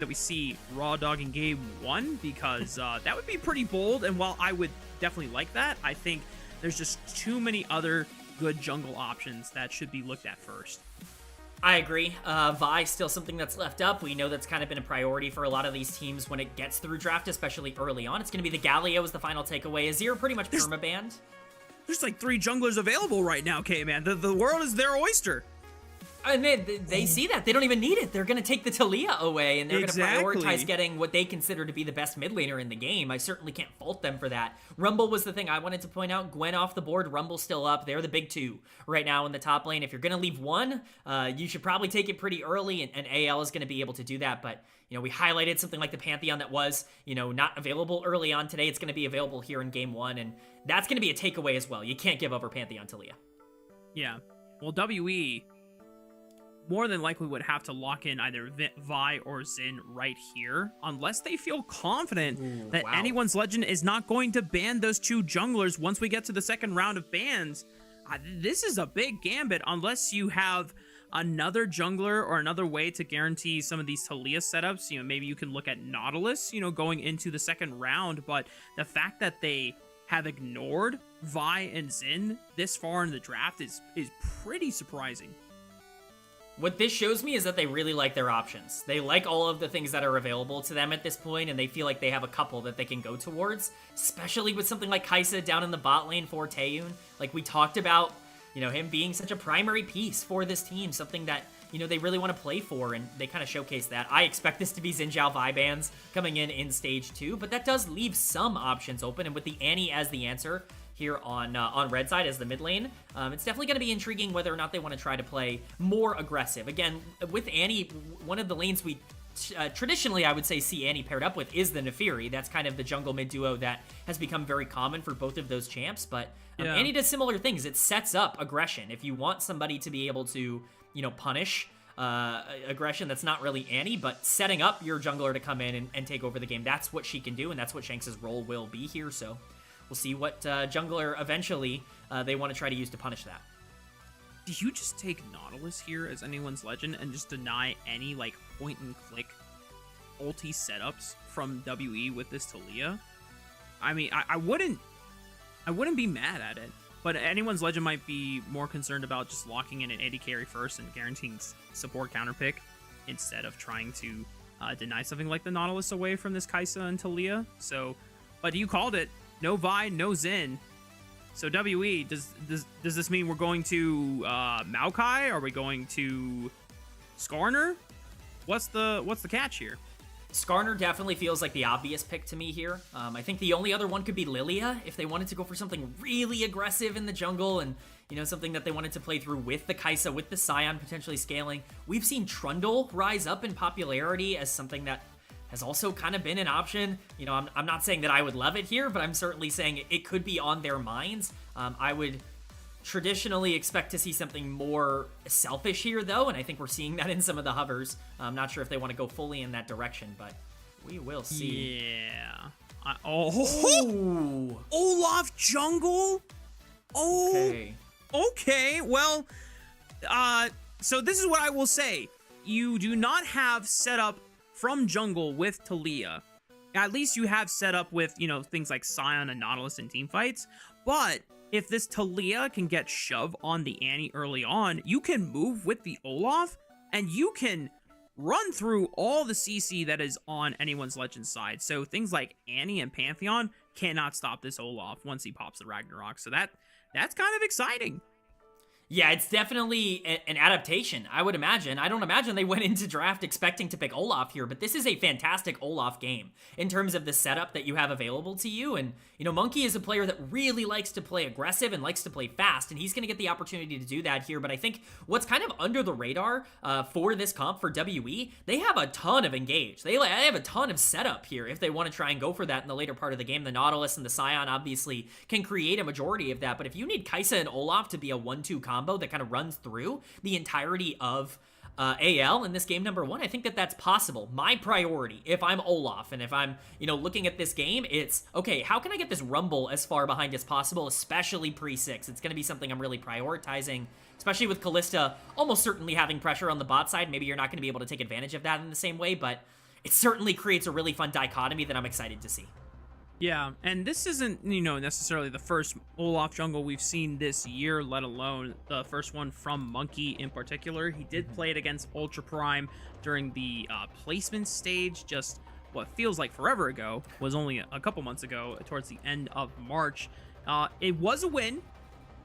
that we see Raw Dog in game 1, because that would be pretty bold, and while I would definitely like that, I think there's just too many other good jungle options that should be looked at first. I agree. Vi still something that's left up. We know that's kind of been a priority for a lot of these teams when it gets through draft, especially early on. It's going to be the Galio as the final takeaway. Azir pretty much permabanned. There's like 3 junglers available right now, Kman. The world is their oyster. And they see that. They don't even need it. They're going to take the Talia away, and they're going to prioritize getting what they consider to be the best mid laner in the game. I certainly can't fault them for that. Rumble was the thing I wanted to point out. Gwen off the board, Rumble still up. They're the big 2 right now in the top lane. If you're going to leave one, you should probably take it pretty early, and AL is going to be able to do that. But, you know, we highlighted something like the Pantheon that was, you know, not available early on today. It's going to be available here in game 1, and that's going to be a takeaway as well. You can't give over Pantheon Talia. Yeah. Well, WE more than likely would have to lock in either Vi or Xin right here, unless they feel confident that anyone's Legend is not going to ban those 2 junglers once we get to the second round of bans. This is a big gambit unless you have another jungler or another way to guarantee some of these Talia setups. You know, maybe you can look at Nautilus, you know, going into the second round, but the fact that they have ignored Vi and Xin this far in the draft is pretty surprising. What this shows me is that they really like their options. They like all of the things that are available to them at this point, and they feel like they have a couple that they can go towards, especially with something like Kai'Sa down in the bot lane for Taeyoon. Like we talked about, you know, him being such a primary piece for this team, something that, you know, they really want to play for, and they kind of showcase that. I expect this to be Xin Zhao Vi bans coming in stage 2, but that does leave some options open, and with the Annie as the answer here on red side as the mid lane, it's definitely going to be intriguing whether or not they want to try to play more aggressive. Again, with Annie, one of the lanes we traditionally, I would say, see Annie paired up with is the Nefiri. That's kind of the jungle mid duo that has become very common for both of those champs, but Annie does similar things. It sets up aggression. If you want somebody to be able to, you know, punish aggression that's not really Annie, but setting up your jungler to come in and take over the game, that's what she can do, and that's what Shanks' role will be here, so we'll see what jungler eventually they want to try to use to punish that. Do you just take Nautilus here as anyone's Legend and just deny any like point and click ulti setups from WE with this Talia? I mean, I wouldn't be mad at it, but anyone's Legend might be more concerned about just locking in an AD carry first and guaranteeing support counter pick instead of trying to deny something like the Nautilus away from this Kai'Sa and Talia. So, but you called it. No Vi, no Xin. So WE, does this mean we're going to Maokai? Are we going to Skarner? What's the catch here? Skarner definitely feels like the obvious pick to me here. I think the only other one could be Lilia if they wanted to go for something really aggressive in the jungle and, you know, something that they wanted to play through with the Kai'Sa, with the Scion potentially scaling. We've seen Trundle rise up in popularity as something that has also kind of been an option. You know, I'm not saying that I would love it here, but I'm certainly saying it could be on their minds. I would traditionally expect to see something more selfish here, though, and I think we're seeing that in some of the hovers. I'm not sure if they want to go fully in that direction, but we will see. Yeah. Olaf jungle? Oh. Okay. Well, so this is what I will say. You do not have setup from jungle with Talia. At least you have set up with, you know, things like Scion and Nautilus in team fights. But if this Talia can get shove on the Annie early on, you can move with the Olaf and you can run through all the CC that is on anyone's Legend side. So things like Annie and Pantheon cannot stop this Olaf once he pops the Ragnarok. So that's kind of exciting. Yeah, it's definitely an adaptation, I would imagine. I don't imagine they went into draft expecting to pick Olaf here, but this is a fantastic Olaf game in terms of the setup that you have available to you. And, you know, Monki is a player that really likes to play aggressive and likes to play fast, and he's going to get the opportunity to do that here. But I think what's kind of under the radar for this comp for WE, they have a ton of engage. They have a ton of setup here if they want to try and go for that in the later part of the game. The Nautilus and the Scion obviously can create a majority of that, but if you need Kai'Sa and Olaf to be a 1-2 combo that kind of runs through the entirety of AL in this game number 1, I think that that's possible. My priority, if I'm Olaf and if I'm, you know, looking at this game, it's, okay, how can I get this Rumble as far behind as possible, especially pre-6? It's going to be something I'm really prioritizing, especially with Kalista almost certainly having pressure on the bot side. Maybe you're not going to be able to take advantage of that in the same way, but it certainly creates a really fun dichotomy that I'm excited to see. Yeah, and this isn't, necessarily the first Olaf jungle we've seen this year, let alone the first one from Monki in particular. He did play it against Ultra Prime during the placement stage, just what feels like forever ago, was only a couple months ago, towards the end of March. It was a win.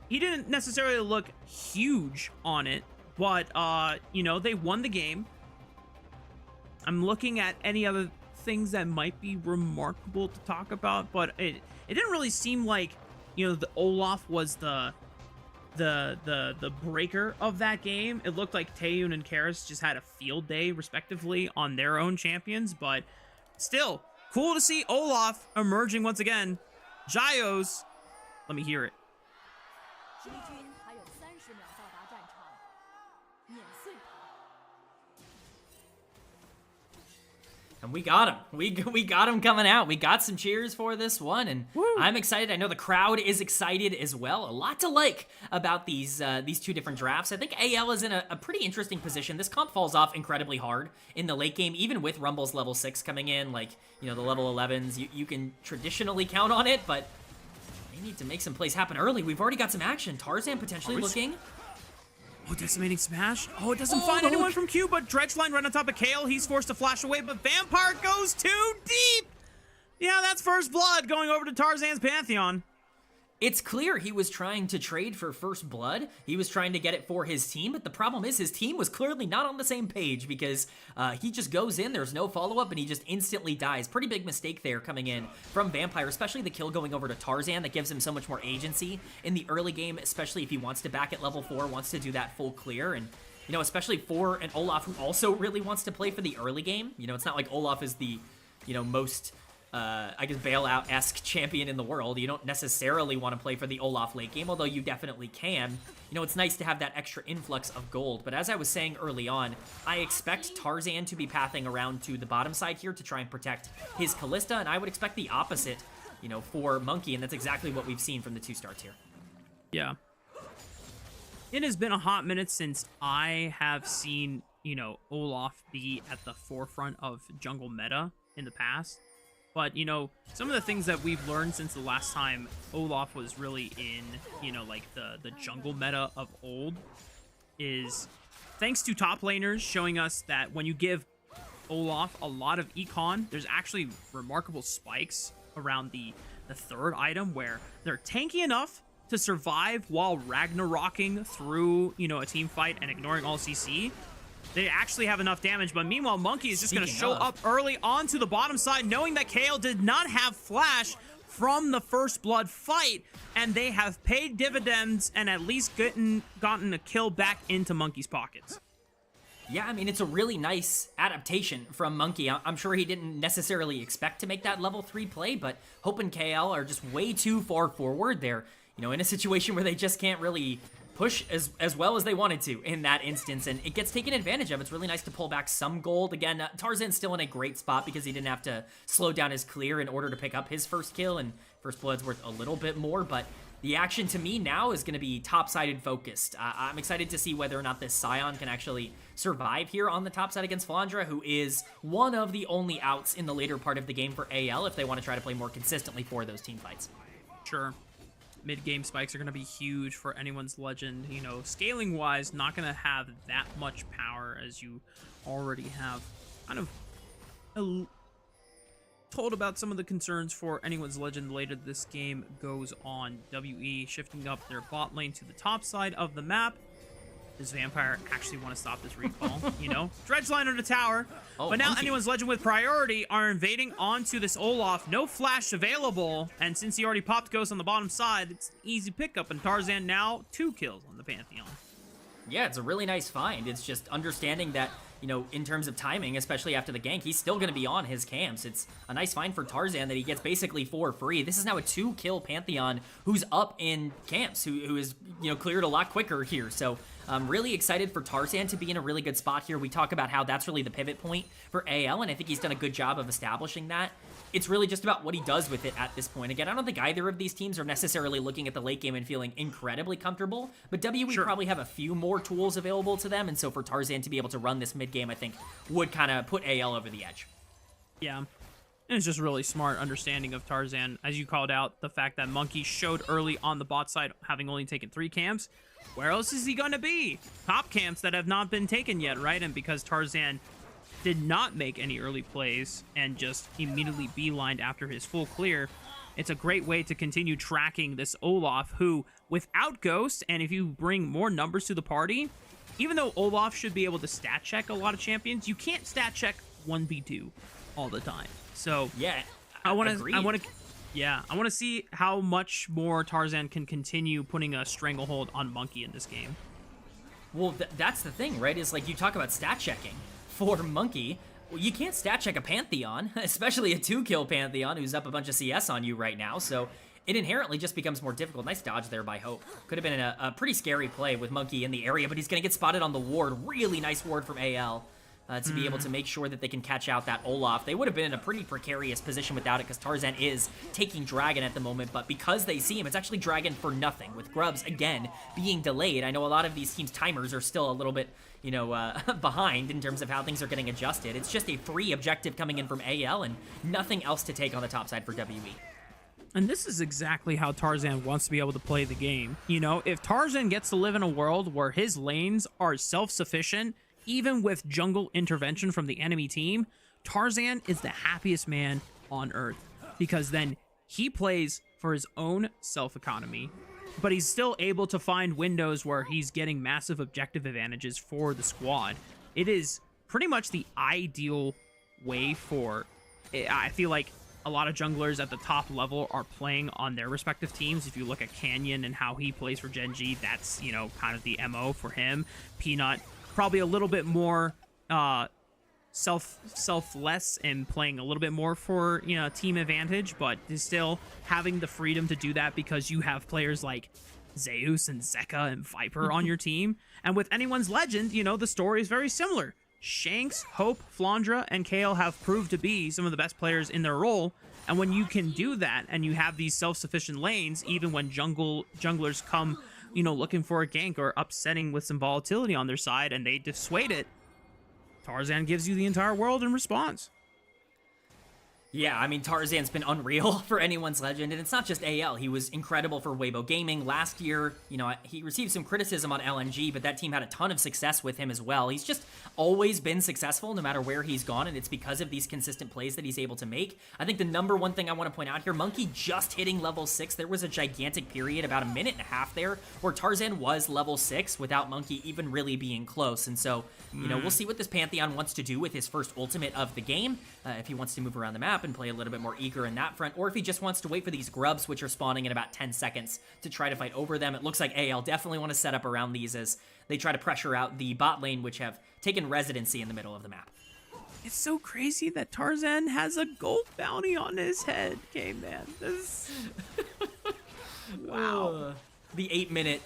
He didn't necessarily look huge on it, but, they won the game. I'm looking at any other things that might be remarkable to talk about, but it didn't really seem like the Olaf was the breaker of that game. It looked like Taeyoon and Karis just had a field day respectively on their own champions, but still cool to see Olaf emerging once again. Gios, let me hear it. And we got him. We got him coming out. We got some cheers for this one, and Woo. I'm excited. I know the crowd is excited as well. A lot to like about these two different drafts. I think AL is in a pretty interesting position. This comp falls off incredibly hard in the late game, even with Rumble's level 6 coming in. Like, the level 11s, you can traditionally count on it, but they need to make some plays happen early. We've already got some action. Tarzan potentially looking. Oh, decimating smash. Oh, it doesn't find anyone from Q, but Dredgeline right on top of Kael. He's forced to flash away, but Vampire goes too deep. Yeah, that's first blood going over to Tarzan's Pantheon. It's clear he was trying to trade for first blood. He was trying to get it for his team, but the problem is his team was clearly not on the same page because he just goes in, there's no follow-up, and he just instantly dies. Pretty big mistake there coming in from Vampire, especially the kill going over to Tarzan. That gives him so much more agency in the early game, especially if he wants to back at level 4, wants to do that full clear, and especially for an Olaf who also really wants to play for the early game. It's not like Olaf is the, most bailout-esque champion in the world. You don't necessarily want to play for the Olaf late game, although you definitely can. It's nice to have that extra influx of gold. But as I was saying early on, I expect Tarzan to be pathing around to the bottom side here to try and protect his Callista, and I would expect the opposite, for Monki, and that's exactly what we've seen from the two starts here. Yeah. It has been a hot minute since I have seen, Olaf be at the forefront of jungle meta in the past. But, some of the things that we've learned since the last time Olaf was really in, the jungle meta of old is thanks to top laners showing us that when you give Olaf a lot of econ, there's actually remarkable spikes around the third item where they're tanky enough to survive while Ragnarocking through, a team fight and ignoring all CC. They actually have enough damage, but meanwhile, Monki is just going to show up early onto the bottom side, knowing that Kael did not have flash from the first blood fight, and they have paid dividends and at least gotten a kill back into Monki's pockets. Yeah, I mean, it's a really nice adaptation from Monki. I'm sure he didn't necessarily expect to make that level 3 play, but Hope and Kael are just way too far forward. They're, in a situation where they just can't really push as well as they wanted to in that instance, and it gets taken advantage of. It's really nice to pull back some gold. Again, Tarzan's still in a great spot because he didn't have to slow down his clear in order to pick up his first kill, and first blood's worth a little bit more, but the action to me now is going to be top-sided focused. I'm excited to see whether or not this Scion can actually survive here on the top side against Flandre, who is one of the only outs in the later part of the game for AL if they want to try to play more consistently for those team fights. Sure. Mid-game spikes are going to be huge for anyone's legend. Scaling-wise, not going to have that much power as you already have kind of told about some of the concerns for anyone's legend later this game goes on. WE shifting up their bot lane to the top side of the map. Does Vampire actually want to stop this recall? Dredgeline on the tower. But now anyone's legend with priority are invading onto this Olaf. No flash available. And since he already popped Ghost on the bottom side, it's an easy pickup. And Tarzan now 2 kills on the Pantheon. Yeah, it's a really nice find. It's just understanding that, in terms of timing, especially after the gank, he's still going to be on his camps. It's a nice find for Tarzan that he gets basically for free. This is now a 2-kill Pantheon who's up in camps, who is, cleared a lot quicker here. So I'm really excited for Tarzan to be in a really good spot here. We talk about how that's really the pivot point for AL, and I think he's done a good job of establishing that. It's really just about what he does with it at this point. Again, I don't think either of these teams are necessarily looking at the late game and feeling incredibly comfortable, but WE probably have a few more tools available to them, and so for Tarzan to be able to run this mid game, I think, would kind of put AL over the edge. Yeah. And it's just really smart understanding of Tarzan, as you called out, the fact that Monki showed early on the bot side, having only taken 3 camps. Where else is he going to be? Top camps that have not been taken yet, right? And because Tarzan did not make any early plays and just immediately beelined after his full clear, it's a great way to continue tracking this Olaf, who, without Ghost, and if you bring more numbers to the party, even though Olaf should be able to stat check a lot of champions, you can't stat check 1v2 all the time. So yeah, I want to see how much more Tarzan can continue putting a stranglehold on Monki in this game. Well, that's the thing, right? Is like you talk about stat checking for Monki. Well, you can't stat check a Pantheon, especially a 2-kill Pantheon who's up a bunch of CS on you right now. So it inherently just becomes more difficult. Nice dodge there by Hope. Could have been a pretty scary play with Monki in the area, but he's going to get spotted on the ward. Really nice ward from AL. To be able to make sure that they can catch out that Olaf. They would have been in a pretty precarious position without it because Tarzan is taking Dragon at the moment, but because they see him, it's actually Dragon for nothing, with Grubs, again, being delayed. I know a lot of these teams' timers are still a little bit, you know, behind in terms of how things are getting adjusted. It's just a free objective coming in from AL and nothing else to take on the top side for WE. And this is exactly how Tarzan wants to be able to play the game. You know, if Tarzan gets to live in a world where his lanes are self-sufficient, even with jungle intervention from the enemy team, Tarzan is the happiest man on Earth, because then he plays for his own self-economy, but he's still able to find windows where he's getting massive objective advantages for the squad. It is pretty much the ideal way for... I feel like a lot of junglers at the top level are playing on their respective teams. If you look at Canyon and how he plays for Genji, that's, you know, kind of the MO for him. Peanut, probably a little bit more selfless and playing a little bit more for, you know, team advantage, but is still having the freedom to do that because you have players like Zeus and Zeka and Viper on your team. And with anyone's legend, you know, the story is very similar. Shanks, Hope, Flandre, and Kael have proved to be some of the best players in their role. And when you can do that and you have these self-sufficient lanes, even when junglers come, you know, looking for a gank or upsetting with some volatility on their side and they dissuade it, Tarzan gives you the entire world in response. Yeah, I mean, Tarzan's been unreal for anyone's legend, and it's not just AL. He was incredible for Weibo Gaming. Last year, you know, he received some criticism on LNG, but that team had a ton of success with him as well. He's just always been successful no matter where he's gone, and it's because of these consistent plays that he's able to make. I think the number one thing I want to point out here, Monki just hitting level 6. There was a gigantic period, about a minute and a half there, where Tarzan was level 6 without Monki even really being close. And so, you know, we'll see what this Pantheon wants to do with his first ultimate of the game, if he wants to move around the map and play a little bit more eager in that front, or if he just wants to wait for these grubs, which are spawning in about 10 seconds, to try to fight over them. It looks like AL definitely want to set up around these as they try to pressure out the bot lane, which have taken residency in the middle of the map. It's so crazy that Tarzan has a gold bounty on his head, Kman. This... wow. The 8-minute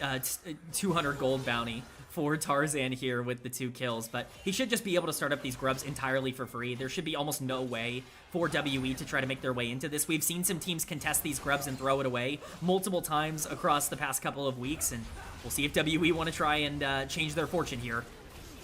200 gold bounty for Tarzan here with the 2 kills, but he should just be able to start up these grubs entirely for free. There should be almost no way for WE to try to make their way into this. We've seen some teams contest these grubs and throw it away multiple times across the past couple of weeks, and we'll see if WE want to try and change their fortune here.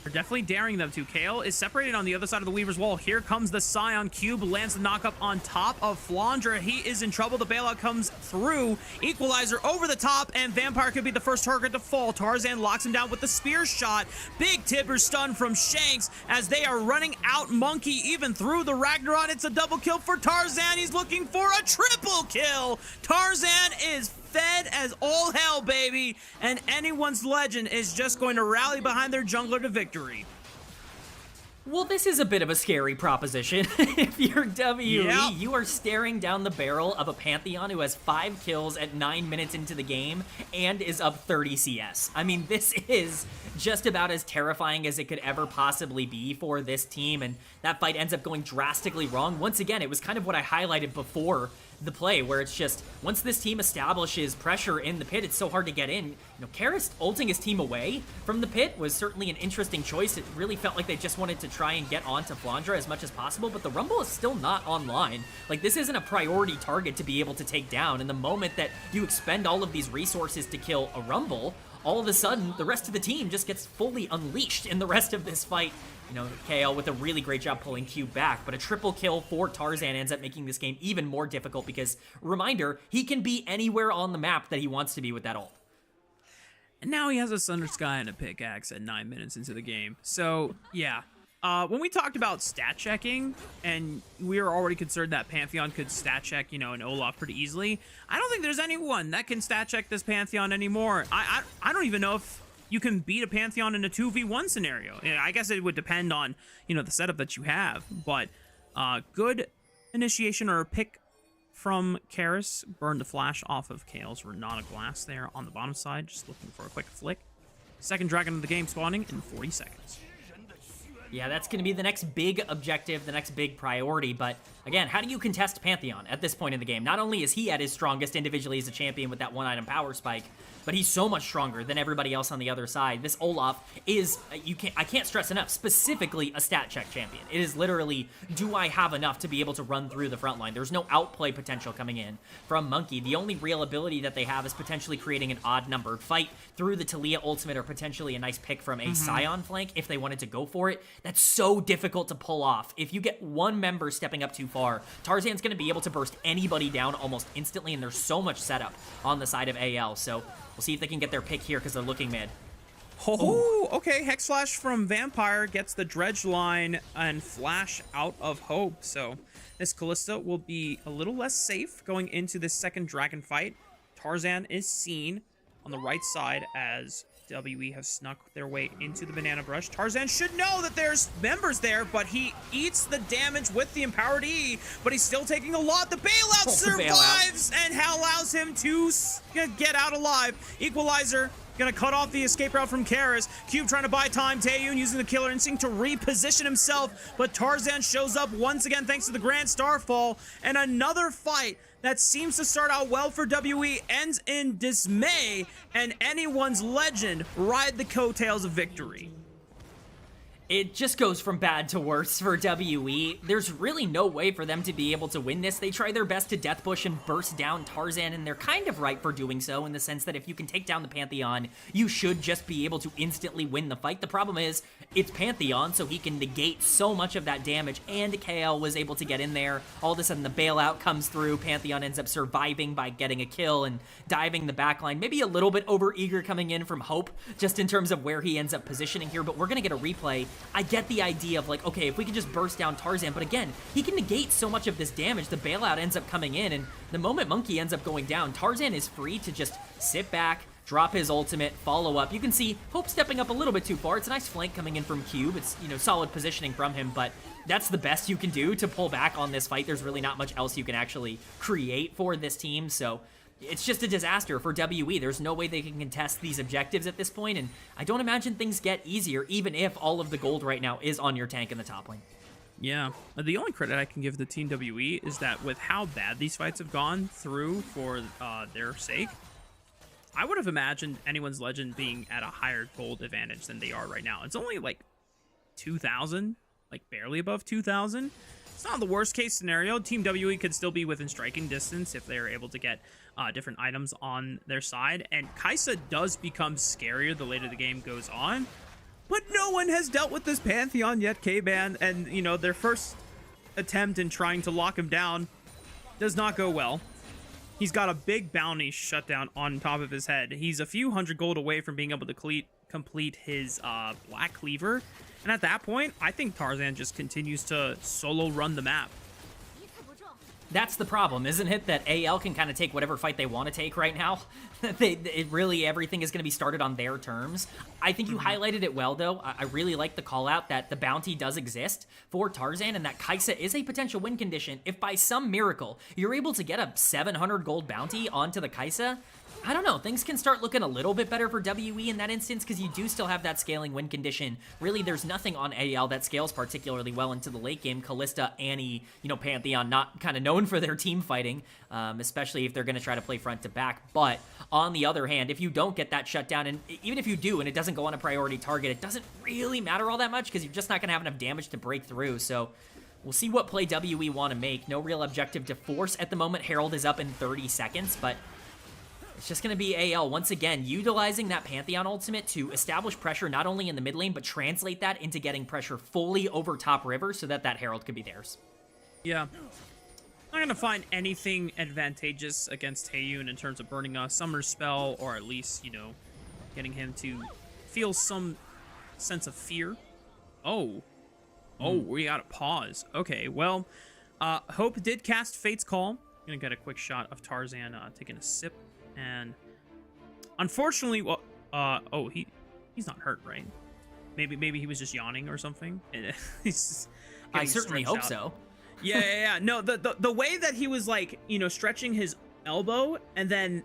They're definitely daring them to. Kael is separated on the other side of the Weaver's Wall. Here comes the Scion Cube, lands the knockup on top of Flandre. He is in trouble. The bailout comes through. Equalizer over the top, and Vampire could be the first target to fall. Tarzan locks him down with the spear shot. Big Tipper stun from Shanks as they are running out Monki even through the Ragnarok. It's a double kill for Tarzan. He's looking for a triple kill. Tarzan is fed as all hell, baby, and anyone's legend is just going to rally behind their jungler to victory. Well, this is a bit of a scary proposition. If you're WE, you are staring down the barrel of a Pantheon who has 5 kills at 9 minutes into the game and is up 30 CS. I mean, this is just about as terrifying as it could ever possibly be for this team, and that fight ends up going drastically wrong. Once again, it was kind of what I highlighted before the play, where it's just, once this team establishes pressure in the pit, it's so hard to get in. You know, Karis ulting his team away from the pit was certainly an interesting choice. It really felt like they just wanted to try and get onto Flandre as much as possible, but the Rumble is still not online. Like, this isn't a priority target to be able to take down, and the moment that you expend all of these resources to kill a Rumble, all of a sudden, the rest of the team just gets fully unleashed in the rest of this fight. You know, Kael with a really great job pulling Q back, but a triple kill for Tarzan ends up making this game even more difficult because, reminder, he can be anywhere on the map that he wants to be with that ult. And now he has a Sunder Sky and a pickaxe at 9 minutes into the game. So, yeah. When we talked about stat checking, and we were already concerned that Pantheon could stat check, you know, an Olaf pretty easily, I don't think there's anyone that can stat check this Pantheon anymore. I don't even know if you can beat a Pantheon in a 2v1 scenario. I guess it would depend on, you know, the setup that you have. But good initiation or a pick from Karis. Burned the flash off of Kael's Renata Glass there on the bottom side, just looking for a quick flick. Second dragon of the game spawning in 40 seconds. Yeah, that's going to be the next big objective, the next big priority, but again, how do you contest Pantheon at this point in the game? Not only is he at his strongest individually as a champion with that one-item power spike, but he's so much stronger than everybody else on the other side. This Olaf is, I can't stress enough, specifically a stat check champion. It is literally, do I have enough to be able to run through the front line? There's no outplay potential coming in from Monki. The only real ability that they have is potentially creating an odd-numbered fight through the Taliyah ultimate or potentially a nice pick from a Scion flank if they wanted to go for it. That's so difficult to pull off. If you get one member stepping up too far, Tarzan's going to be able to burst anybody down almost instantly, and there's so much setup on the side of AL, so we'll see if they can get their pick here because they're looking mid. Oh, okay. Hex Flash from Vampire gets the dredge line and flash out of Hope. So this Kalista will be a little less safe going into this second dragon fight. Tarzan is seen on the right side as WE have snuck their way into the banana brush. Tarzan should know that there's members there, but he eats the damage with the empowered E, but he's still taking a lot. The bailout survives and allows him to get out alive. Equalizer gonna cut off the escape route from Karis. Cube trying to buy time. Taeyoon using the killer instinct to reposition himself, but Tarzan shows up once again thanks to the Grand Starfall, and another fight that seems to start out well for WE ends in dismay, and anyone's legend ride the coattails of victory. It just goes from bad to worse for WE. There's really no way for them to be able to win this. They try their best to death push and burst down Tarzan, and they're kind of right for doing so in the sense that if you can take down the Pantheon, you should just be able to instantly win the fight. The problem is, it's Pantheon, so he can negate so much of that damage, and Kael was able to get in there. All of a sudden, the bailout comes through. Pantheon ends up surviving by getting a kill and diving the backline. Maybe a little bit over-eager coming in from Hope, just in terms of where he ends up positioning here, but we're going to get a replay. I get the idea of like, okay, if we can just burst down Tarzan, but again, he can negate so much of this damage, the bailout ends up coming in, and the moment Monki ends up going down, Tarzan is free to just sit back, drop his ultimate, follow up. You can see Hope stepping up a little bit too far. It's a nice flank coming in from Cube. It's, you know, solid positioning from him, but that's the best you can do to pull back on this fight. There's really not much else you can actually create for this team, so it's just a disaster for WE. There's no way they can contest these objectives at this point, and I don't imagine things get easier, even if all of the gold right now is on your tank in the top lane. Yeah, the only credit I can give the team WE is that with how bad these fights have gone through for their sake, I would have imagined anyone's legend being at a higher gold advantage than they are right now. It's only like 2,000, like barely above 2,000. It's not the worst case scenario. Team WE could still be within striking distance if they're able to get different items on their side. And Kaisa does become scarier the later the game goes on. But no one has dealt with this Pantheon yet, Kman. And, you know, their first attempt in trying to lock him down does not go well. He's got a big bounty shutdown on top of his head. He's a few hundred gold away from being able to complete his Black Cleaver. And at that point, I think Tarzan just continues to solo run the map. That's the problem, isn't it? That AL can kind of take whatever fight they want to take right now. Really, everything is going to be started on their terms. I think you highlighted it well, though. I really like the call out that the bounty does exist for Tarzan and that Kaisa is a potential win condition. If by some miracle you're able to get a 700 gold bounty onto the Kaisa, I don't know, things can start looking a little bit better for WE in that instance because you do still have that scaling win condition. Really, there's nothing on AL that scales particularly well into the late game. Kalista, Annie, you know, Pantheon, not kind of known for their team fighting, especially if they're going to try to play front to back. But on the other hand, if you don't get that shutdown, and even if you do and it doesn't go on a priority target, it doesn't really matter all that much because you're just not going to have enough damage to break through. So we'll see what play WE want to make. No real objective to force at the moment. Herald is up in 30 seconds, but It's just going to be AL once again utilizing that Pantheon ultimate to establish pressure not only in the mid lane, but translate that into getting pressure fully over top river so that that Herald could be theirs. Yeah. Not going to find anything advantageous against Taeyoon in terms of burning a summer spell, or at least, you know, getting him to feel some sense of fear. Oh, we got to pause. Okay, well, Hope did cast Fate's Call. Gonna get a quick shot of Tarzan taking a sip, and unfortunately, well, he's not hurt, right? Maybe he was just yawning or something. I certainly hope so. Yeah. No, the way that he was, like, you know, stretching his elbow, and then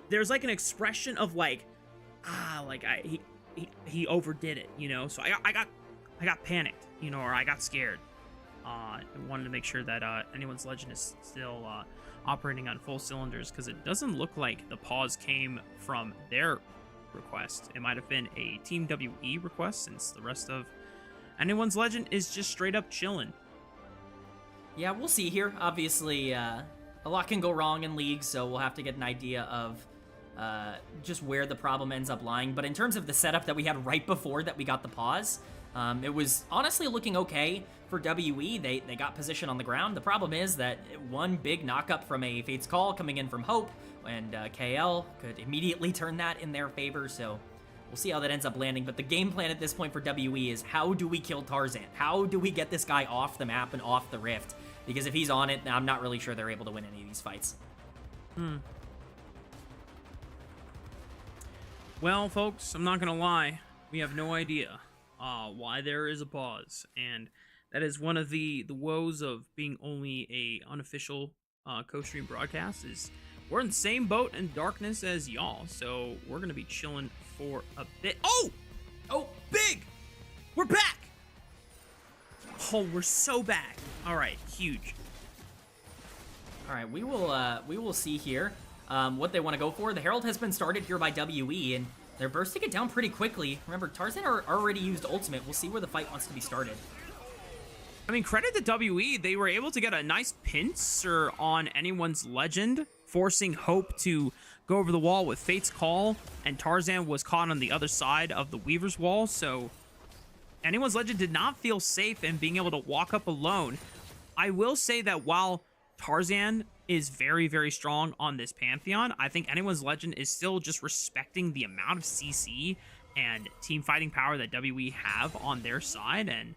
there's like an expression of like, he overdid it, you know. So I got panicked, you know, or I got scared. I wanted to make sure that anyone's legend is still operating on full cylinders, because it doesn't look like the pause came from their request. It might have been a Team WE request, since the rest of anyone's legend is just straight up chilling. Yeah, we'll see here. Obviously, a lot can go wrong in League, so we'll have to get an idea of just where the problem ends up lying. But in terms of the setup that we had right before that we got the pause, it was honestly looking okay for WE. They got position on the ground. The problem is that one big knockup from a Fate's Call coming in from Hope, and Kael could immediately turn that in their favor, so we'll see how that ends up landing. But the game plan at this point for WE is, how do we kill Tarzan? How do we get this guy off the map and off the rift? Because if he's on it, I'm not really sure they're able to win any of these fights. Well, folks, I'm not gonna lie. We have no idea why there is a pause, and that is one of the woes of being only a unofficial co-stream broadcast, is we're in the same boat in darkness as y'all, so we're gonna be chilling for a bit. Oh, big! We're back! Oh, we're so back. All right, huge. All right, we will see here what they want to go for. The Herald has been started here by WE, and they're bursting it down pretty quickly. Remember, Tarzan already used ultimate. We'll see where the fight wants to be started. I mean, credit to WE. They were able to get a nice pincer on anyone's legend, forcing Hope to go over the wall with Fate's Call, and Tarzan was caught on the other side of the Weaver's wall, so anyone's legend did not feel safe in being able to walk up alone. I will say that while Tarzan is very, very strong on this Pantheon, I think anyone's legend is still just respecting the amount of CC and team fighting power that WE have on their side, and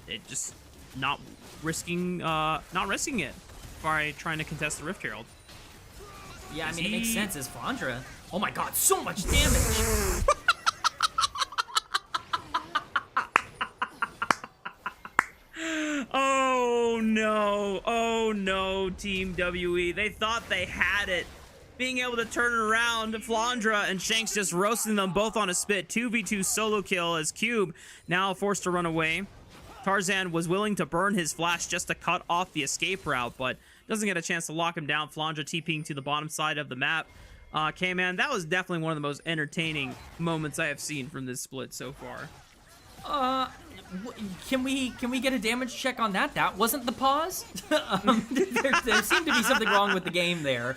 it just not risking it by trying to contest the Rift Herald. Yeah, I mean, it makes sense as Flandre. Oh my god, so much damage! Oh no, Team WE. They thought they had it. Being able to turn it around, Flandre and Shanks just roasting them both on a spit. 2v2 solo kill as Cube now forced to run away. Tarzan was willing to burn his flash just to cut off the escape route, but doesn't get a chance to lock him down. Flandre TPing to the bottom side of the map. Kman, that was definitely one of the most entertaining moments I have seen from this split so far. Can we get a damage check on that? That wasn't the pause. There seemed to be something wrong with the game there,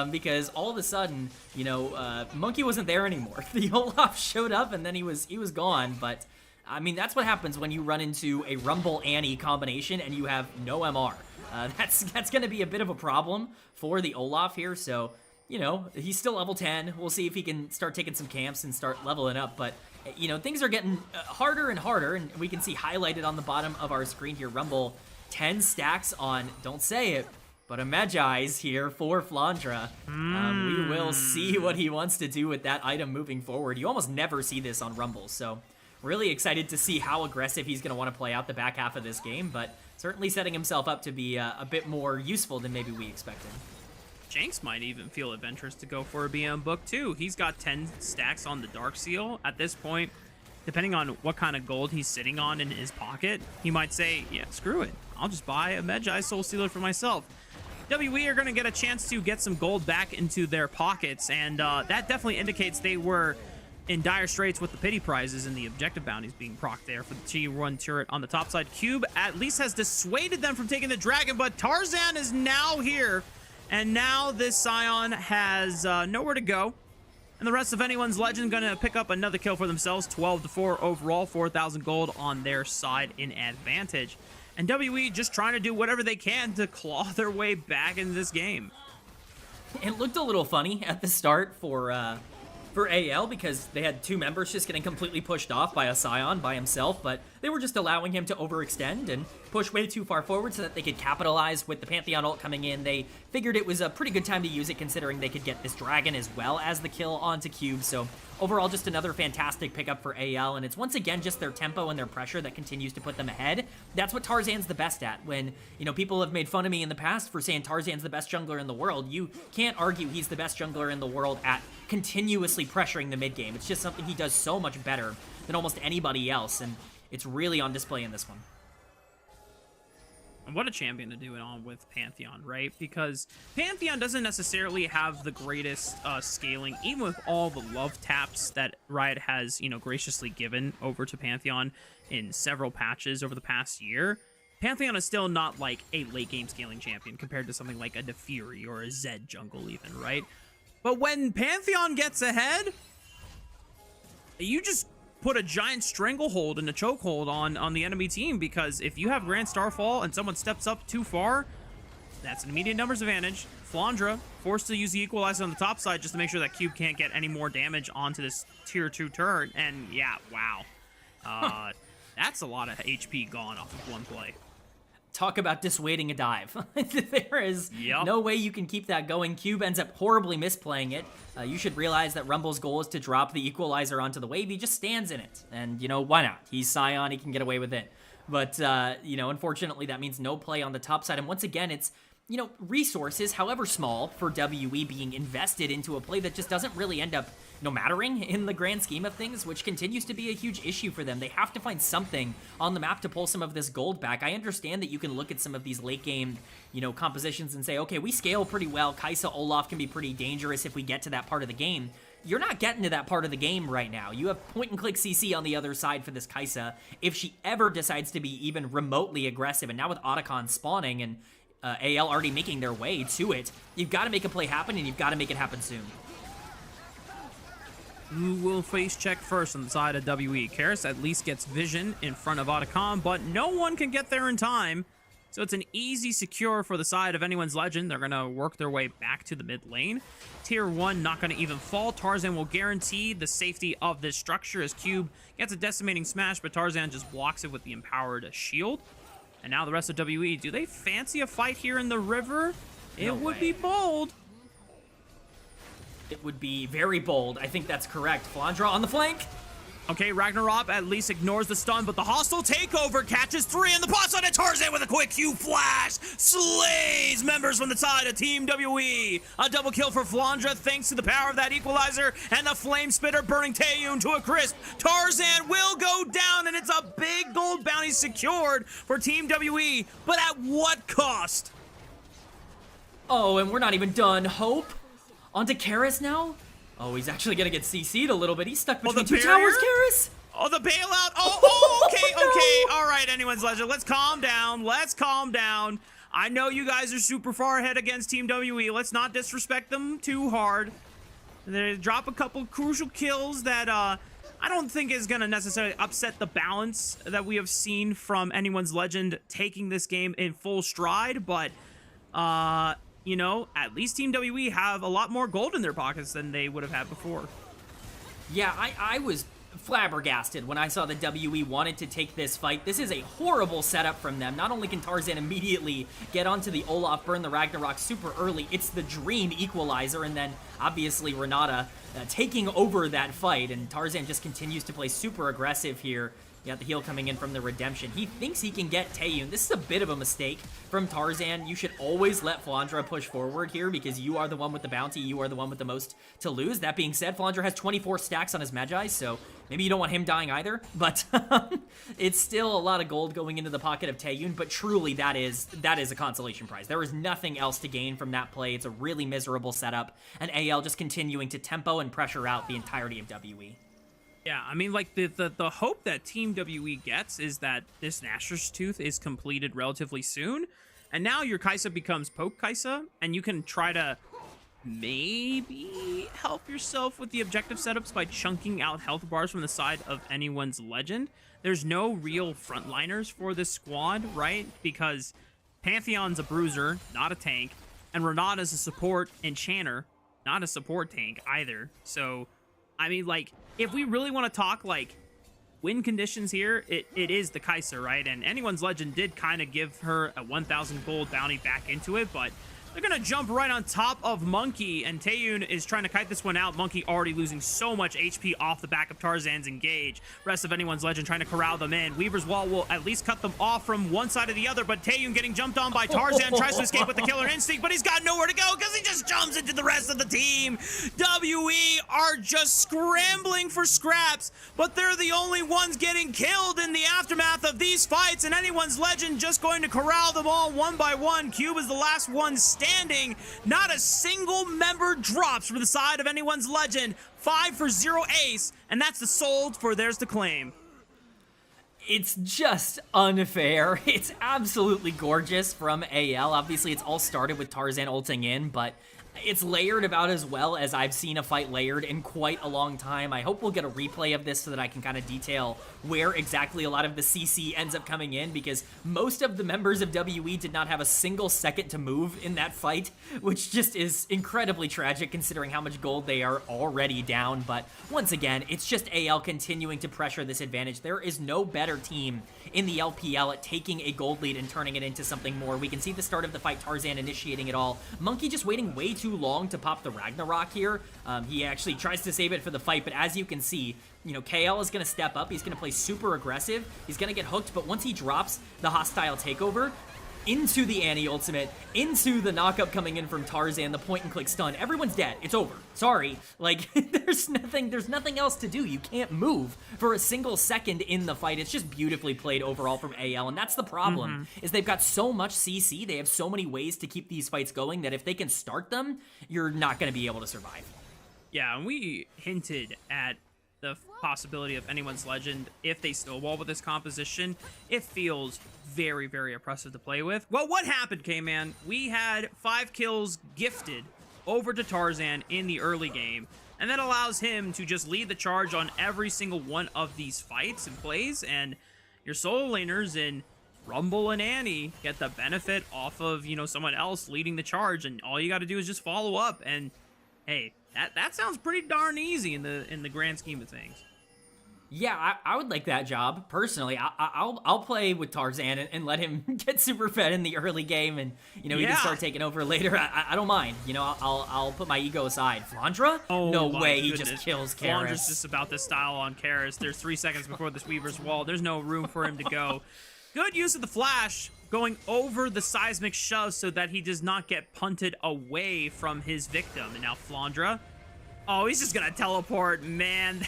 because all of a sudden, you know, Monki wasn't there anymore. The Olaf showed up and then he was gone. But I mean, that's what happens when you run into a Rumble Annie combination and you have no MR. That's going to be a bit of a problem for the Olaf here. So, you know, he's still level 10. We'll see if he can start taking some camps and start leveling up. But you know, things are getting harder and harder, and we can see highlighted on the bottom of our screen here, Rumble 10 stacks on, don't say it, but a Magi's here for Flandre. We will see what he wants to do with that item moving forward. You almost never see this on Rumble, so really excited to see how aggressive he's going to want to play out the back half of this game, but certainly setting himself up to be a bit more useful than maybe we expected. Shanks might even feel adventurous to go for a BM book too. He's got 10 stacks on the Dark Seal. At this point, depending on what kind of gold he's sitting on in his pocket, he might say, yeah, screw it. I'll just buy a Magi Soul Stealer for myself. WE are going to get a chance to get some gold back into their pockets, and that definitely indicates they were in dire straits with the pity prizes and the objective bounties being procced there for the T1 turret on the top side. Cube at least has dissuaded them from taking the dragon, but Tarzan is now here And now this Scion has nowhere to go. And the rest of anyone's legend gonna pick up another kill for themselves. 12-4 overall, 4,000 gold on their side in advantage. And WE just trying to do whatever they can to claw their way back into this game. It looked a little funny at the start for AL because they had two members just getting completely pushed off by a Scion by himself, but they were just allowing him to overextend and push way too far forward so that they could capitalize with the Pantheon ult coming in. They figured it was a pretty good time to use it considering they could get this dragon as well as the kill onto Cube, so overall just another fantastic pickup for AL, and it's once again just their tempo and their pressure that continues to put them ahead. That's what Tarzan's the best at. When, you know, people have made fun of me in the past for saying Tarzan's the best jungler in the world, you can't argue he's the best jungler in the world at continuously pressuring the mid game. It's just something he does so much better than almost anybody else, and it's really on display in this one. And what a champion to do it on with Pantheon, right? Because Pantheon doesn't necessarily have the greatest scaling, even with all the love taps that Riot has, you know, graciously given over to Pantheon in several patches over the past year. Pantheon is still not like a late game scaling champion compared to something like a Defiri or a Zed jungle even, right? But when Pantheon gets ahead, you just put a giant stranglehold and a chokehold on the enemy team, because if you have Grand Starfall and someone steps up too far, that's an immediate numbers advantage. Flandre forced to use the equalizer on the top side just to make sure that Cube can't get any more damage onto this tier 2 turret, and yeah, wow. That's a lot of HP gone off of one play. Talk about dissuading a dive. There is no way you can keep that going. Cube ends up horribly misplaying it. You should realize that Rumble's goal is to drop the equalizer onto the wave. He just stands in it. And, you know, why not? He's Scion. He can get away with it. But, you know, unfortunately, that means no play on the top side. And once again, it's, you know, resources, however small, for WE being invested into a play that just doesn't really end up, you know, mattering in the grand scheme of things, which continues to be a huge issue for them. They have to find something on the map to pull some of this gold back. I understand that you can look at some of these late game, you know, compositions and say, okay, we scale pretty well. Kai'Sa Olaf can be pretty dangerous if we get to that part of the game. You're not getting to that part of the game right now. You have point-and-click CC on the other side for this Kai'Sa. If she ever decides to be even remotely aggressive, and now with Otacon spawning and AL already making their way to it, you've got to make a play happen, and you've got to make it happen soon. Who will face check first on the side of WE? Karis at least gets vision in front of Otacon, but no one can get there in time. So it's an easy secure for the side of anyone's legend. They're going to work their way back to the mid lane. Tier 1 not going to even fall. Tarzan will guarantee the safety of this structure as Cube gets a decimating smash, but Tarzan just blocks it with the empowered shield. And now the rest of WE, do they fancy a fight here in the river? It would be bold. It would be very bold. I think that's correct. Flandre on the flank. Okay, Ragnarok at least ignores the stun, but the hostile takeover catches 3 in the box on it. Tarzan with a quick Q flash slays members from the side of Team WE. A double kill for Flandre thanks to the power of that equalizer and the flame spitter burning Taeyoon to a crisp. Tarzan will go down, and it's a big gold bounty secured for Team WE, but at what cost? Oh, and we're not even done. Hope onto Karis now. Oh, he's actually gonna get CC'd a little bit. He's stuck between two towers, Karis. Oh, the bailout. Oh, okay, okay. All right, anyone's legend. Let's calm down. Let's calm down. I know you guys are super far ahead against Team WE. Let's not disrespect them too hard. They drop a couple crucial kills that I don't think is going to necessarily upset the balance that we have seen from anyone's legend taking this game in full stride, but you know, at least Team WE have a lot more gold in their pockets than they would have had before. Yeah, I was flabbergasted when I saw that WE wanted to take this fight. This is a horrible setup from them. Not only can Tarzan immediately get onto the Olaf, burn the Ragnarok super early, it's the dream equalizer, and then obviously Renata taking over that fight, and Tarzan just continues to play super aggressive here. You got the heal coming in from the redemption. He thinks he can get Taeyoon. This is a bit of a mistake from Tarzan. You should always let Flandre push forward here because you are the one with the bounty. You are the one with the most to lose. That being said, Flandre has 24 stacks on his Magi, so maybe you don't want him dying either. But it's still a lot of gold going into the pocket of Taeyoon, but truly that is a consolation prize. There is nothing else to gain from that play. It's a really miserable setup, and AL just continuing to tempo and pressure out the entirety of WE. Yeah, I mean, like, the hope that Team WE gets is that this Nashor's Tooth is completed relatively soon, And now your Kaisa becomes Poke Kaisa, and you can try to maybe help yourself with the objective setups by chunking out health bars from the side of anyone's Legend. There's no real frontliners for this squad, right? Because Pantheon's a bruiser, not a tank, and Renata's a support enchanter, not a support tank either. So, I mean, like, if we really want to talk, like, win conditions here, it is the Kaisa, right? And anyone's Legend did kind of give her a 1,000 gold bounty back into it, but they're going to jump right on top of Monki, and Taeyoon is trying to kite this one out. Monki already losing so much HP off the back of Tarzan's engage. Rest of anyone's Legend trying to corral them in. Weaver's Wall will at least cut them off from one side or the other, but Taeyoon getting jumped on by Tarzan, tries to escape with the Killer Instinct, but he's got nowhere to go because he just jumps into the rest of the team. WE are just scrambling for scraps, but they're the only ones getting killed in the aftermath of these fights, and anyone's Legend just going to corral them all one by one. Cube is the last one standing. Not a single member drops from the side of anyone's Legend. 5 for 0 ace, and that's the sold for theirs to claim. It's just unfair. It's absolutely gorgeous from AL. Obviously, it's all started with Tarzan ulting in, but it's layered about as well as I've seen a fight layered in quite a long time. I hope we'll get a replay of this so that I can kind of detail where exactly a lot of the CC ends up coming in, because most of the members of WE did not have a single second to move in that fight, which just is incredibly tragic considering how much gold they are already down. But once again, it's just AL continuing to pressure this advantage. There is no better team in the LPL at taking a gold lead and turning it into something more. We can see the start of the fight, Tarzan initiating it all. Monki just waiting way too long to pop the Ragnarok here. He actually tries to save it for the fight, but as you can see, you know, Kael is going to step up. He's going to play super aggressive. He's going to get hooked, but once he drops the hostile takeover into the anti-ultimate, into the knockup coming in from Tarzan, the point-and-click stun, everyone's dead. It's over. Sorry. Like, there's nothing else to do. You can't move for a single second in the fight. It's just beautifully played overall from AL, and that's the problem, is they've got so much CC, they have so many ways to keep these fights going that if they can start them, you're not going to be able to survive. Yeah, and we hinted at the possibility of anyone's Legend, if they snowball with this composition, it feels very, very oppressive to play with. Well, what happened, Kman? We had 5 kills gifted over to Tarzan in the early game, and that allows him to just lead the charge on every single one of these fights and plays, and your solo laners in Rumble and Annie get the benefit off of, you know, someone else leading the charge, and all you got to do is just follow up, and hey, that sounds pretty darn easy in the grand scheme of things. Yeah, I would like that job personally. I'll play with Tarzan and let him get super fed in the early game, and you know he can start taking over later. I don't mind. You know, I'll put my ego aside. Flandre? Oh, no way, he just kills Karis. Flandre's just about to style on Karis. There's 3 seconds before this Weaver's Wall. There's no room for him to go. Good use of the flash, going over the seismic shove so that he does not get punted away from his victim. And now Flandre. Oh, he's just gonna teleport, man.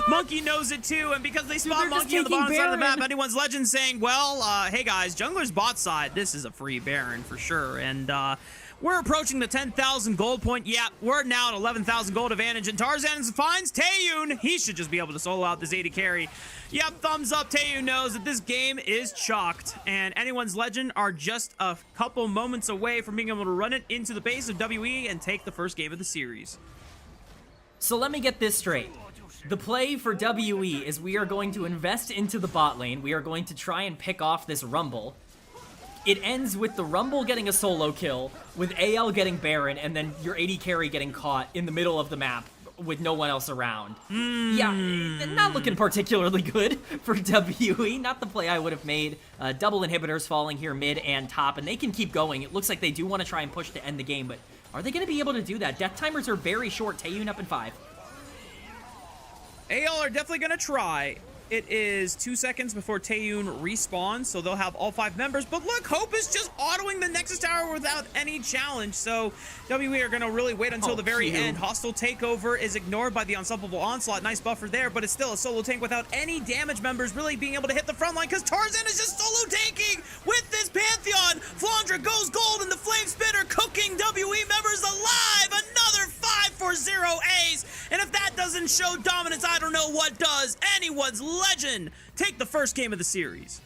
Monki knows it too, and because they spot Monki on the bottom side of the map, anyone's Legend saying, well, hey guys, jungler's bot side, this is a free Baron for sure, and we're approaching the 10,000 gold point. Yeah, we're now at 11,000 gold advantage, and Tarzan finds Taeyoon. He should just be able to solo out this AD carry. Yep, thumbs up. Taeyoon knows that this game is chalked, and anyone's Legend are just a couple moments away from being able to run it into the base of WE and take the first game of the series. So let me get this straight. The play for WE is we are going to invest into the bot lane. We are going to try and pick off this Rumble. It ends with the Rumble getting a solo kill, with AL getting Baron, and then your AD carry getting caught in the middle of the map with no one else around. Yeah, not looking particularly good for WE. Not the play I would have made. Double inhibitors falling here mid and top, and they can keep going. It looks like they do want to try and push to end the game, but are they going to be able to do that? Death timers are very short. Taeyoon up in 5. AL are definitely going to try. It is 2 seconds before Taeyoon respawns, so they'll have all 5 members. But look, Hope is just autoing the Nexus Tower without any challenge, so WE are going to really wait until the very end. Hostile takeover is ignored by the Unstoppable Onslaught. Nice buffer there, but it's still a solo tank without any damage members really being able to hit the front line, because Tarzan is just solo tanking with this Pantheon. Flandre goes gold, and the Flame Spitter cooking WE members alive. Another 5-4-0 ace, and if that doesn't show dominance, I don't know what does. Anyone's Legend take the first game of the series.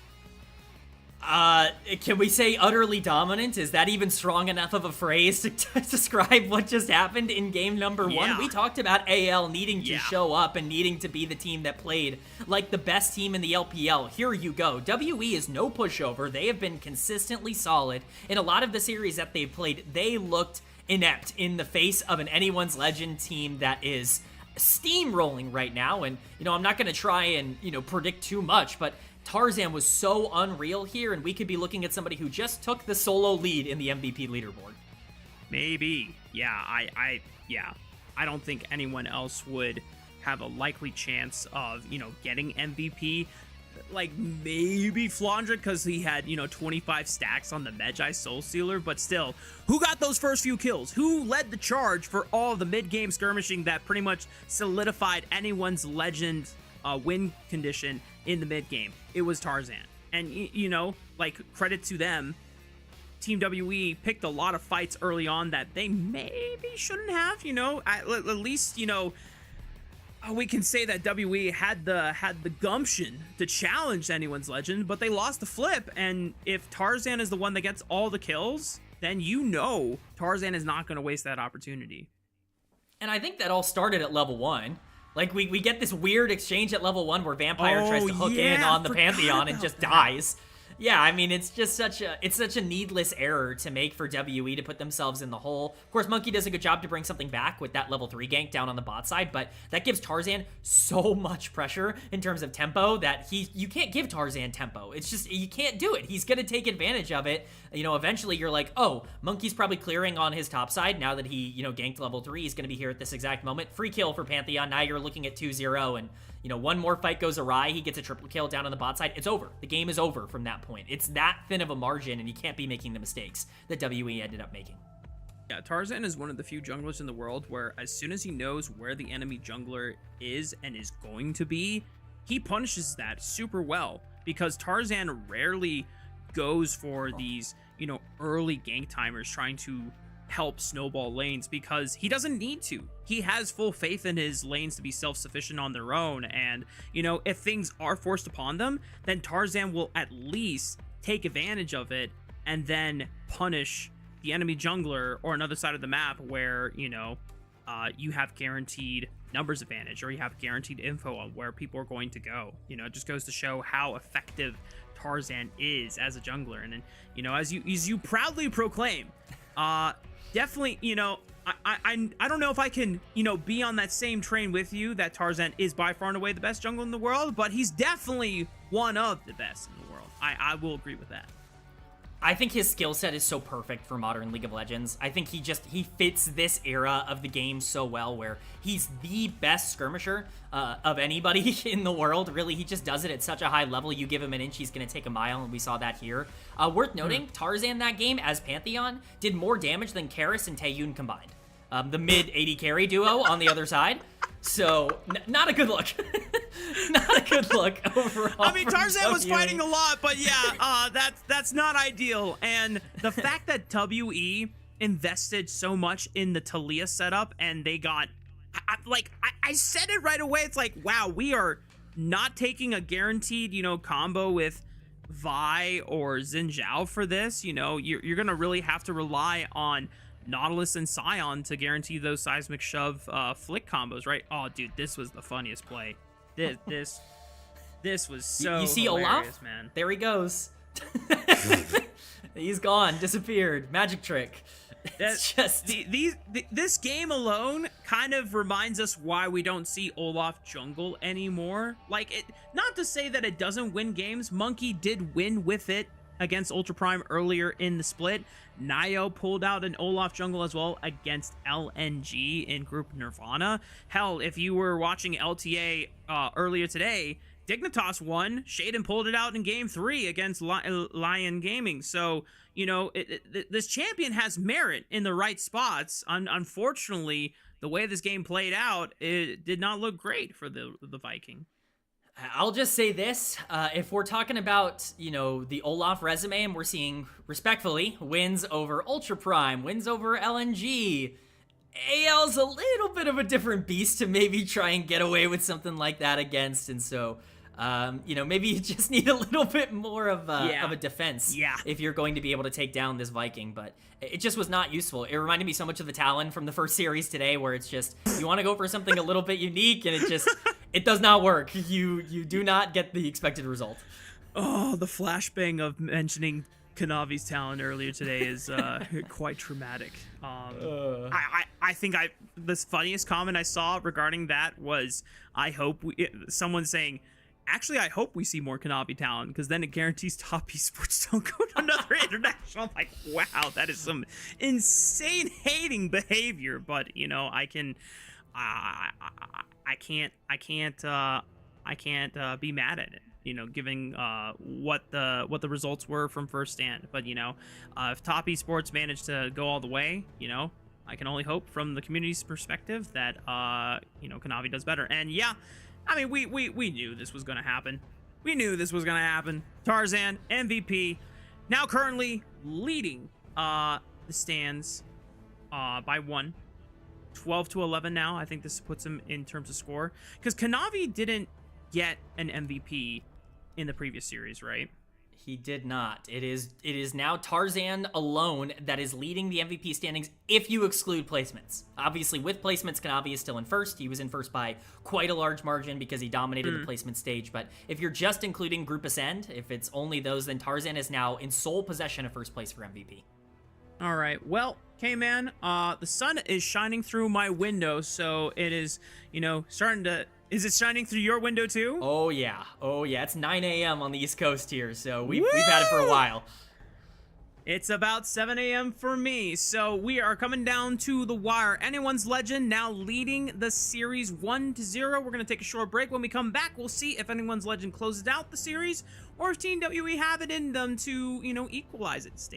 Can we say utterly dominant? Is that even strong enough of a phrase to describe what just happened in game number one? We talked about AL needing to show up and needing to be the team that played like the best team in the LPL. Here you go. WE is no pushover. They have been consistently solid. In a lot of the series that they've played, they looked inept in the face of an Anyone's Legend team that is steamrolling right now. And, I'm not going to try and, predict too much, but Tarzan was so unreal here, and we could be looking at somebody who just took the solo lead in the MVP leaderboard. Maybe. Yeah, I don't think anyone else would have a likely chance of, getting MVP. Like, maybe Flandre, because he had, 25 stacks on the Medjai Soul Stealer, but still, who got those first few kills? Who led the charge for all the mid-game skirmishing that pretty much solidified Anyone's Legend win condition in the mid-game? It was Tarzan. And, credit to them, Team WE picked a lot of fights early on that they maybe shouldn't have, at least, we can say that WE had the gumption to challenge Anyone's Legend, but they lost the flip. And if Tarzan is the one that gets all the kills, then Tarzan is not going to waste that opportunity. And I think that all started at level 1. Like, we get this weird exchange at level 1 where Vampire tries to hook in on the Pantheon and just dies. Yeah, I mean, it's just such a needless error to make for WE to put themselves in the hole. Of course, Monki does a good job to bring something back with that level 3 gank down on the bot side, but that gives Tarzan so much pressure in terms of tempo that you can't give Tarzan tempo. It's just, you can't do it. He's going to take advantage of it. Eventually you're like, oh, Monki's probably clearing on his top side now that he, ganked level 3. He's going to be here at this exact moment. Free kill for Pantheon. Now you're looking at 2-0, and one more fight goes awry, he gets a triple kill down on the bot side, it's over. The game is over from that point. It's that thin of a margin, and you can't be making the mistakes that WE ended up making. Yeah, Tarzan is one of the few junglers in the world where as soon as he knows where the enemy jungler is and is going to be, he punishes that super well, because Tarzan rarely goes for these, early gank timers trying to help snowball lanes, because he doesn't need to. He has full faith in his lanes to be self-sufficient on their own, and if things are forced upon them, then Tarzan will at least take advantage of it and then punish the enemy jungler or another side of the map where you have guaranteed numbers advantage, or you have guaranteed info on where people are going to go. It just goes to show how effective Tarzan is as a jungler. And then as you proudly proclaim, definitely, I don't know if I can, be on that same train with you that Tarzan is by far and away the best jungler in the world, but he's definitely one of the best in the world. I will agree with that. I think his skill set is so perfect for modern League of Legends. I think he fits this era of the game so well, where he's the best skirmisher of anybody in the world. Really, he just does it at such a high level. You give him an inch, he's going to take a mile, and we saw that here. Worth noting, Tarzan that game as Pantheon did more damage than Karis and Taeyoon combined. The mid 80 carry duo on the other side. So, not a good look. Not a good look overall. I mean, Tarzan was fighting a lot, but yeah, that's not ideal. And the fact that WE invested so much in the Taliyah setup, and they got, I said it right away. It's like, wow, we are not taking a guaranteed, combo with Vi or Xin Zhao for this. You're going to really have to rely on Nautilus and Scion to guarantee those seismic shove flick combos, right? Oh, dude, this was the funniest play. This was so you see hilarious, Olaf? Man. There he goes. He's gone, disappeared. Magic trick. It's just this game alone kind of reminds us why we don't see Olaf jungle anymore. Not to say that it doesn't win games. Monki did win with it against Ultra Prime earlier in the split. Nio pulled out an Olaf jungle as well against LNG in Group Nirvana. Hell, if you were watching LTA earlier today, Dignitas won. Shaden pulled it out in Game 3 against Lion Gaming. So, this champion has merit in the right spots. Unfortunately, the way this game played out, it did not look great for the Viking. I'll just say this, if we're talking about, the Olaf resume, and we're seeing, respectfully, wins over Ultra Prime, wins over LNG, AL's a little bit of a different beast to maybe try and get away with something like that against, and so Maybe you just need a little bit more of a defense Yeah. if you're going to be able to take down this Viking, but it just was not useful. It reminded me so much of the Talon from the first series today, where it's just, you want to go for something a little bit unique, and it does not work. You do not get the expected result. Oh, the flashbang of mentioning Kanavi's talent earlier today is quite traumatic. I think the funniest comment I saw regarding that was, someone saying, actually, I hope we see more Kanavi talent, because then it guarantees top esports don't go to another international. I'm like, wow, that is some insane hating behavior. But I can't be mad at it. Given what the results were from first stand. But if top esports managed to go all the way, I can only hope from the community's perspective that Kanavi does better. And yeah, I mean, we knew this was gonna happen. Tarzan, MVP, now currently leading the stands by 1. 12-11 now. I think this puts him in terms of score, because Kanavi didn't get an MVP in the previous series, right? He did not. It is now Tarzan alone that is leading the MVP standings if you exclude placements. Obviously, with placements, Kanavi is still in first. He was in first by quite a large margin because he dominated the placement stage. But if you're just including Group Ascend, if it's only those, then Tarzan is now in sole possession of first place for MVP. All right. Well, Kman, the sun is shining through my window, so it is, starting to... Is it shining through your window too? Oh yeah. It's 9 a.m. on the East Coast here, so we've had it for a while. It's about 7 a.m. for me, so we are coming down to the wire. Anyone's Legend now leading the series 1-0. We're going to take a short break. When we come back, we'll see if Anyone's Legend closes out the series, or if Team WE have it in them to, equalize it. Stay